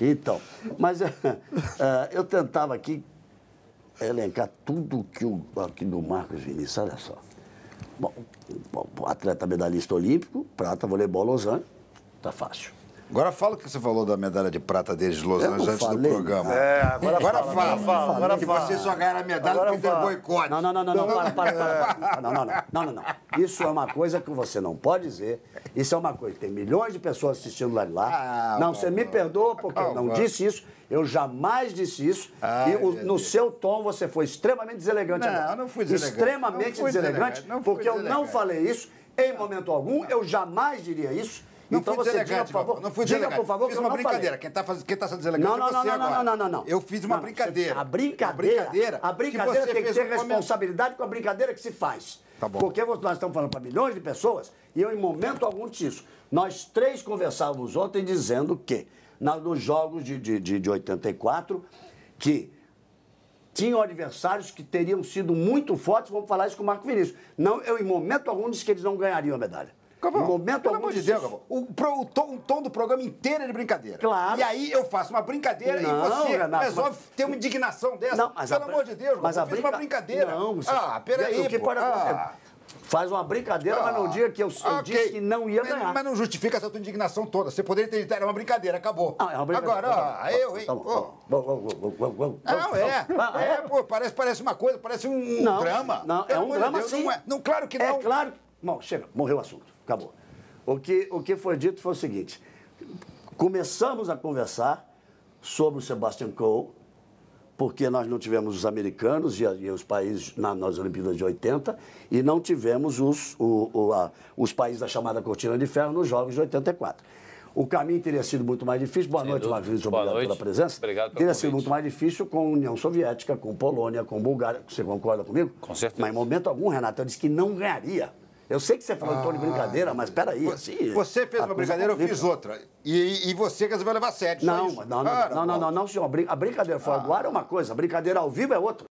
Então, mas eu tentava aqui elencar tudo aqui do Marcos Vinícius, olha só. Bom, atleta medalhista olímpico, prata, voleibol, Lausanne, tá fácil. Agora fala o que você falou da medalha de prata deles de Los Angeles antes do programa. Agora fala. Que vocês só ganharam a medalha porque teve boicote. Não, para. Isso é uma coisa que você não pode dizer. Isso é uma coisa que tem milhões de pessoas assistindo lá. Não, você me perdoa porque eu não disse isso. Eu jamais disse isso. E no seu tom você foi extremamente deselegante. Não, não fui deselegante. Extremamente deselegante, porque eu não falei isso em momento algum. Eu jamais diria isso. Não então fui você deselegante, diga, por favor. Não fui diga, deselegante. por favor, fiz que eu uma não brincadeira. Falei. Quem está sendo deselegante é você agora. Não. Eu fiz uma brincadeira. A brincadeira tem que ter responsabilidade com a brincadeira que se faz. Tá bom. Porque nós estamos falando para milhões de pessoas e eu, em momento algum, disse isso. Nós três conversávamos ontem dizendo que, nos jogos de 84, que tinham adversários que teriam sido muito fortes, vamos falar isso com o Marco Vinícius. Não, eu, em momento algum, disse que eles não ganhariam a medalha. Gabão, em momento pelo algum, amor de Deus, Gabão. O tom do programa inteiro é de brincadeira. Claro. E aí eu faço uma brincadeira e você resolve ter uma indignação dessa. Não, mas pelo amor de Deus, mas eu fiz uma brincadeira. Não, você... peraí, pô. Faz uma brincadeira, mas não diga que eu disse que não ia ganhar. Mas não justifica essa tua indignação toda. Você poderia ter dito, era uma brincadeira, acabou. É uma brincadeira. Agora, pô, parece uma coisa, parece um drama. Não, é um drama sim. Não, claro que não. É claro. Bom, chega, morreu o assunto, acabou. O que foi dito foi o seguinte, começamos a conversar sobre o Sebastian Coe, porque nós não tivemos os americanos e os países nas Olimpíadas de 80 e não tivemos os países da chamada Cortina de Ferro nos Jogos de 84. O caminho teria sido muito mais difícil. Boa noite, Marcos, obrigado pela presença. Obrigado pelo Teria convite. sido muito mais difícil com a União Soviética, com Polônia, com Bulgária. Você concorda comigo? Com certeza. Mas em momento algum, Renato, eu disse que não ganharia. Eu sei que você falou em tom de brincadeira, mas peraí. Você fez uma brincadeira, eu fiz outra. E você resolveu levar a sério. Não, senhor. A brincadeira fora do ar é uma coisa, a brincadeira ao vivo é outra.